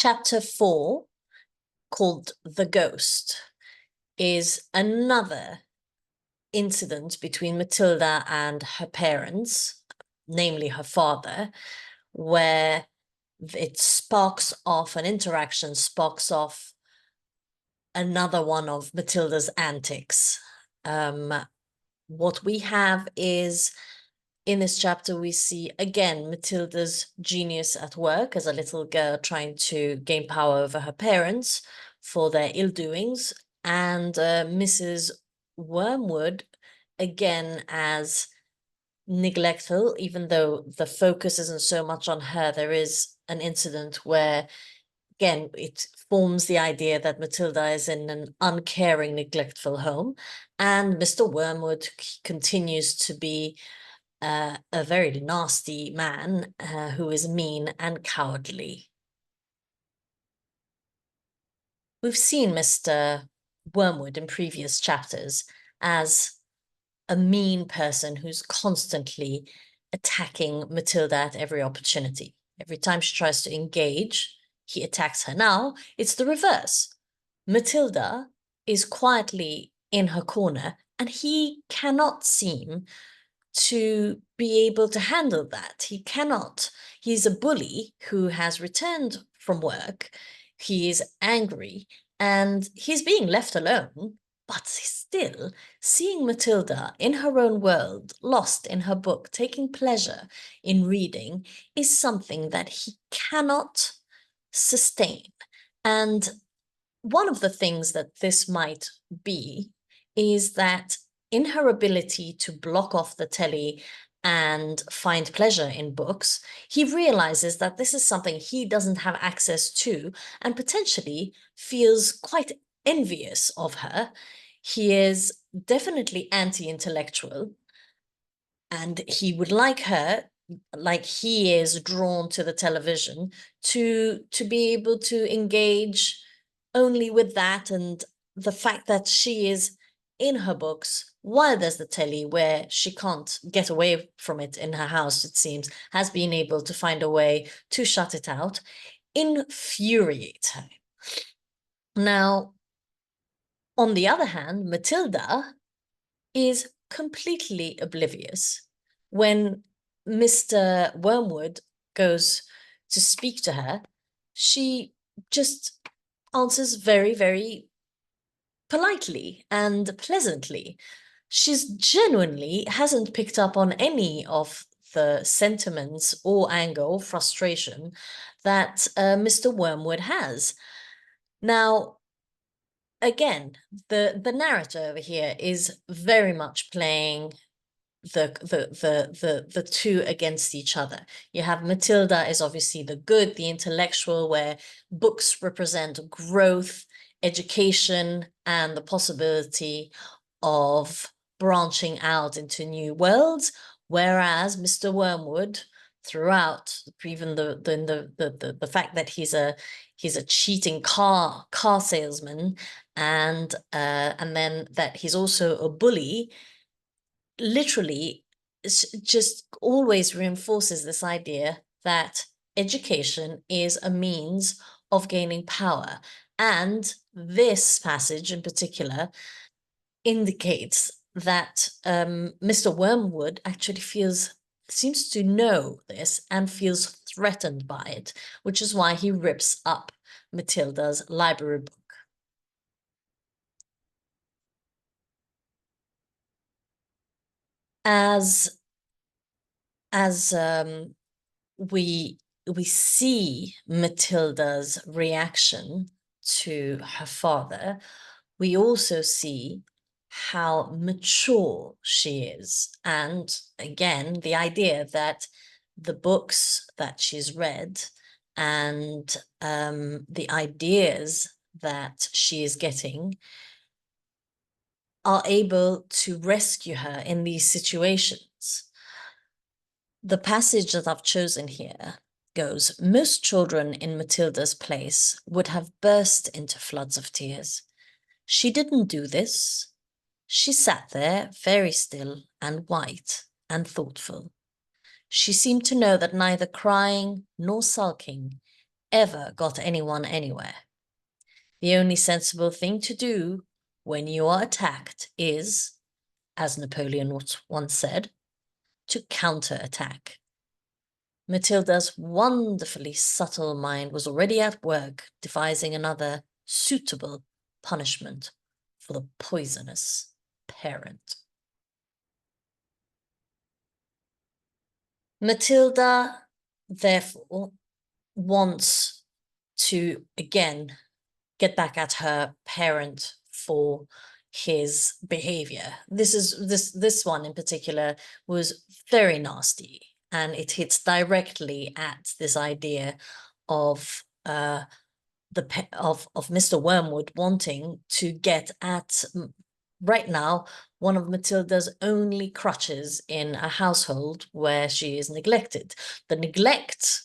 Chapter 4, called The Ghost, is another incident between Matilda and her parents, namely her father, where it sparks off an interaction, sparks off another one of Matilda's antics. What we have is, in this chapter, we see again Matilda's genius at work as a little girl trying to gain power over her parents for their ill doings, and Mrs. Wormwood again as neglectful, even though the focus isn't so much on her. There is an incident where, again, it forms the idea that Matilda is in an uncaring, neglectful home, and Mr. Wormwood continues to be a very nasty man who is mean and cowardly. We've seen Mr. Wormwood in previous chapters as a mean person who's constantly attacking Matilda at every opportunity. Every time she tries to engage, he attacks her. Now, it's the reverse. Matilda is quietly in her corner, and he cannot seem to be able to handle that. He cannot. He's a bully who has returned from work. He is angry and he's being left alone, but still seeing Matilda in her own world, lost in her book, taking pleasure in reading, is something that he cannot sustain. And one of the things that this might be is that in her ability to block off the telly and find pleasure in books, he realizes that this is something he doesn't have access to and potentially feels quite envious of her. He is definitely anti-intellectual, and he would like her, like he is drawn to the television, to be able to engage only with that, and the fact that she is in her books while there's the telly, where she can't get away from it in her house, it seems, has been able to find a way to shut it out, infuriates her. Now, on the other hand, Matilda is completely oblivious when Mr. Wormwood goes to speak to her. She just answers very, very politely and pleasantly. She's genuinely hasn't picked up on any of the sentiments or anger or frustration that Mr. Wormwood has. Now, again, the narrator over here is very much playing the two against each other. You have Matilda is obviously the good, the intellectual, where books represent growth, education, and the possibility of branching out into new worlds, whereas Mr. Wormwood, throughout, even the fact that he's a cheating car salesman, and then that he's also a bully, literally just always reinforces this idea that education is a means of gaining power. And this passage in particular indicates that Mr. Wormwood actually seems to know this and feels threatened by it, which is why he rips up Matilda's library book. As we see Matilda's reaction to her father, we also see how mature she is. And again, the idea that the books that she's read and the ideas that she is getting are able to rescue her in these situations. The passage that I've chosen here goes, most children in Matilda's place would have burst into floods of tears. She didn't do this. She sat there very still and white and thoughtful. She seemed to know that neither crying nor sulking ever got anyone anywhere. The only sensible thing to do when you are attacked is, as Napoleon once said, to counterattack. Matilda's wonderfully subtle mind was already at work devising another suitable punishment for the poisonous parent. Matilda, therefore, wants to again get back at her parent for his behavior. This one in particular was very nasty, and it hits directly at this idea of of Mr. Wormwood wanting to get at right now one of Matilda's only crutches in a household where she is neglected. The neglect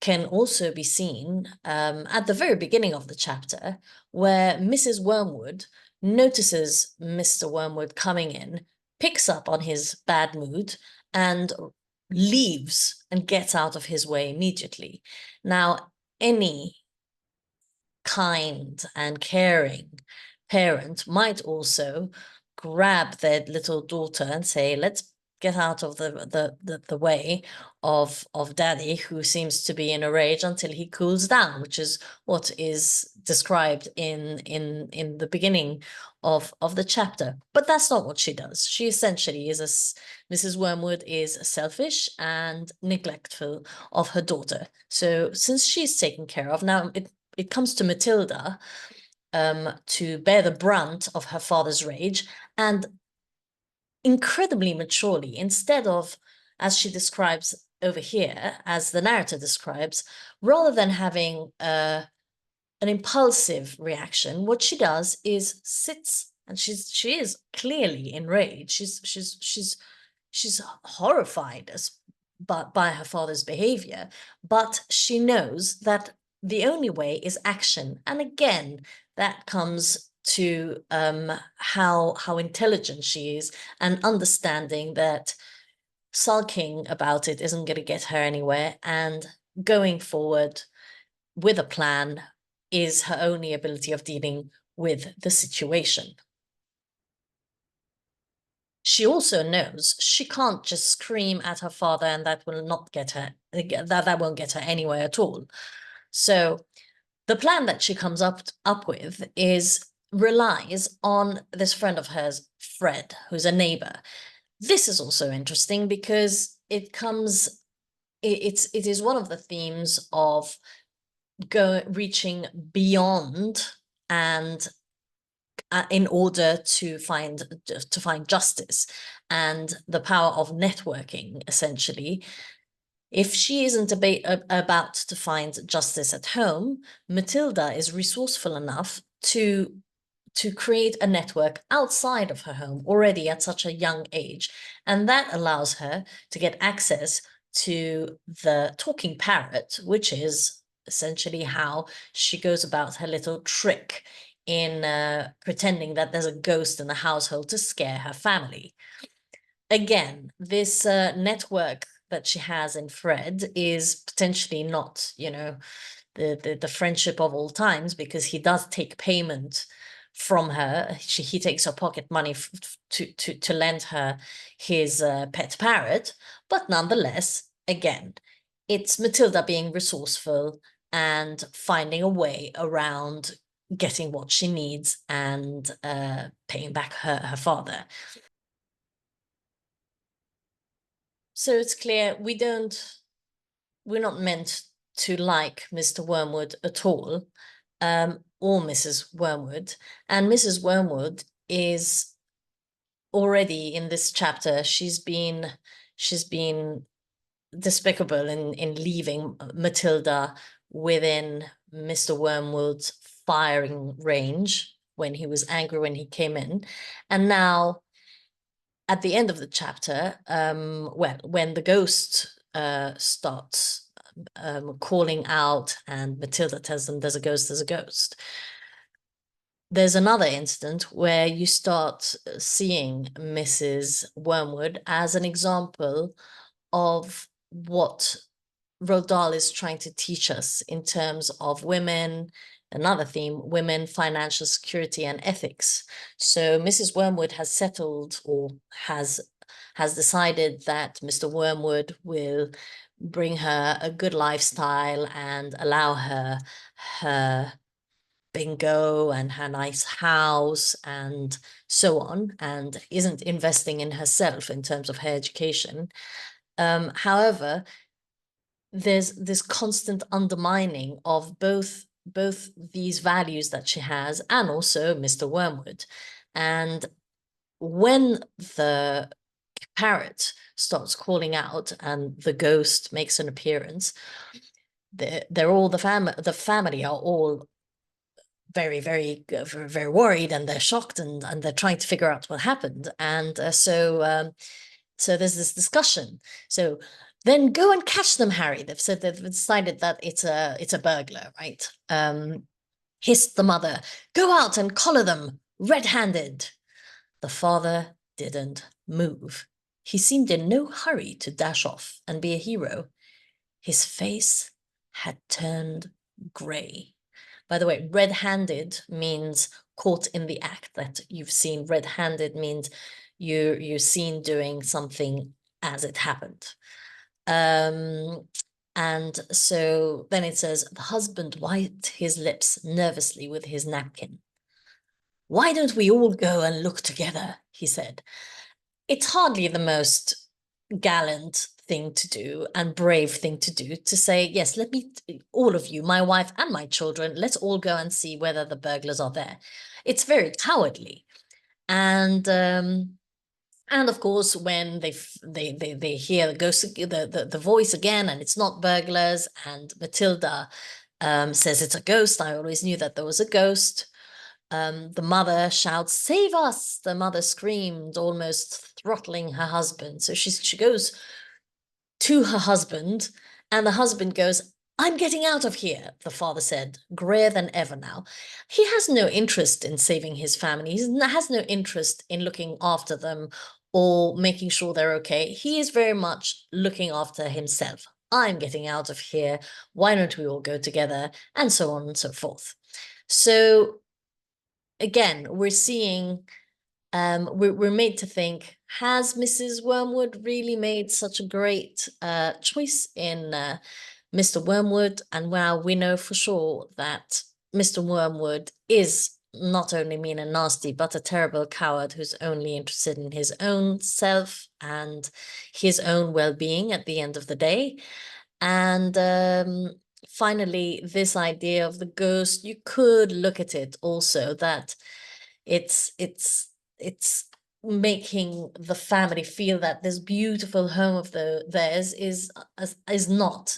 can also be seen at the very beginning of the chapter, where Mrs. Wormwood notices Mr. Wormwood coming in, picks up on his bad mood, and leaves and gets out of his way immediately. Now, any kind and caring parent might also grab their little daughter and say, let's get out of the way of daddy, who seems to be in a rage, until he cools down, which is what is described in the beginning of the chapter. But that's not what she does. She essentially is Mrs. Wormwood is selfish and neglectful of her daughter. So since she's taken care of, now it comes to Matilda to bear the brunt of her father's rage, and incredibly maturely, instead of, as she describes over here, as the narrator describes, rather than having an impulsive reaction, what she does is sits, and she is clearly enraged. She's horrified by her father's behavior, but she knows that the only way is action. And again, that comes to how intelligent she is, and understanding that sulking about it isn't going to get her anywhere, and going forward with a plan is her only ability of dealing with the situation. She also knows she can't just scream at her father, and that will not get her, that won't get her anywhere at all. So the plan that she comes up with relies on this friend of hers, Fred, who's a neighbor. This is also interesting because it is one of the themes of reaching beyond and in order to find justice, and the power of networking, essentially. If she isn't about to find justice at home, Matilda is resourceful enough to create a network outside of her home already at such a young age. And that allows her to get access to the talking parrot, which is essentially how she goes about her little trick in pretending that there's a ghost in the household to scare her family. Again, this network that she has in Fred is potentially not, the friendship of all times, because he does take payment from her. He takes her pocket money to lend her his pet parrot. But nonetheless, again, it's Matilda being resourceful and finding a way around getting what she needs and paying back her father. So it's clear we're not meant to like Mr. Wormwood at all, or Mrs. Wormwood. And Mrs. Wormwood is already in this chapter, she's been despicable in leaving Matilda within Mr. Wormwood's firing range when he was angry when he came in. And now at the end of the chapter, when the ghost starts calling out and Matilda tells them there's a ghost, there's another incident where you start seeing Mrs. Wormwood as an example of what Roald Dahl is trying to teach us in terms of women, another theme, women, financial security and ethics. So Mrs. Wormwood has settled, or has decided that Mr. Wormwood will bring her a good lifestyle and allow her bingo and her nice house and so on, and isn't investing in herself in terms of her education. However, there's this constant undermining of both these values that she has and also Mr. Wormwood. And when the parrot starts calling out and the ghost makes an appearance, they're all the family are all very worried, and they're shocked, and they're trying to figure out what happened. And so there's this discussion. So then go and catch them, Harry. They've decided that it's a burglar, right? Hissed the mother. Go out and collar them, red-handed. The father didn't move. He seemed in no hurry to dash off and be a hero. His face had turned grey. By the way, red-handed means caught in the act that you've seen. Red-handed means you're seen doing something as it happened. And so then it says, the husband wiped his lips nervously with his napkin. Why don't we all go and look together? He said. It's hardly the most gallant thing to do and brave thing to do, to say, yes, let me, all of you, my wife and my children, let's all go and see whether the burglars are there. It's very cowardly. And of course, when they hear the ghost, the voice again, and it's not burglars, and Matilda says it's a ghost. I always knew that there was a ghost. The mother shouts, "Save us!" The mother screamed, almost throttling her husband. So she goes to her husband, and the husband goes, "I'm getting out of here," the father said, grayer than ever now. He has no interest in saving his family. He has no interest in looking after them or making sure they're okay. He is very much looking after himself. I'm getting out of here. Why don't we all go together? And so on and so forth. So again, we're seeing, we're made to think, has Mrs. Wormwood really made such a great choice in Mr. Wormwood? And well, we know for sure that Mr. Wormwood is not only mean and nasty, but a terrible coward who's only interested in his own self and his own well-being at the end of the day. And finally, this idea of the ghost, you could look at it also that it's making the family feel that this beautiful home of theirs is not,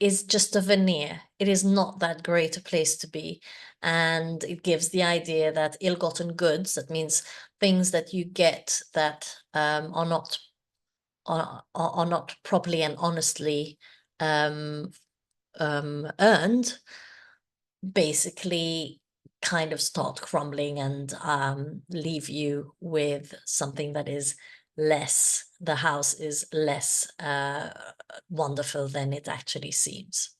is just a veneer. It is not that great a place to be. And it gives the idea that ill-gotten goods, that means things that you get that are not properly and honestly earned, basically kind of start crumbling and leave you with something that is less, the house is less wonderful than it actually seems.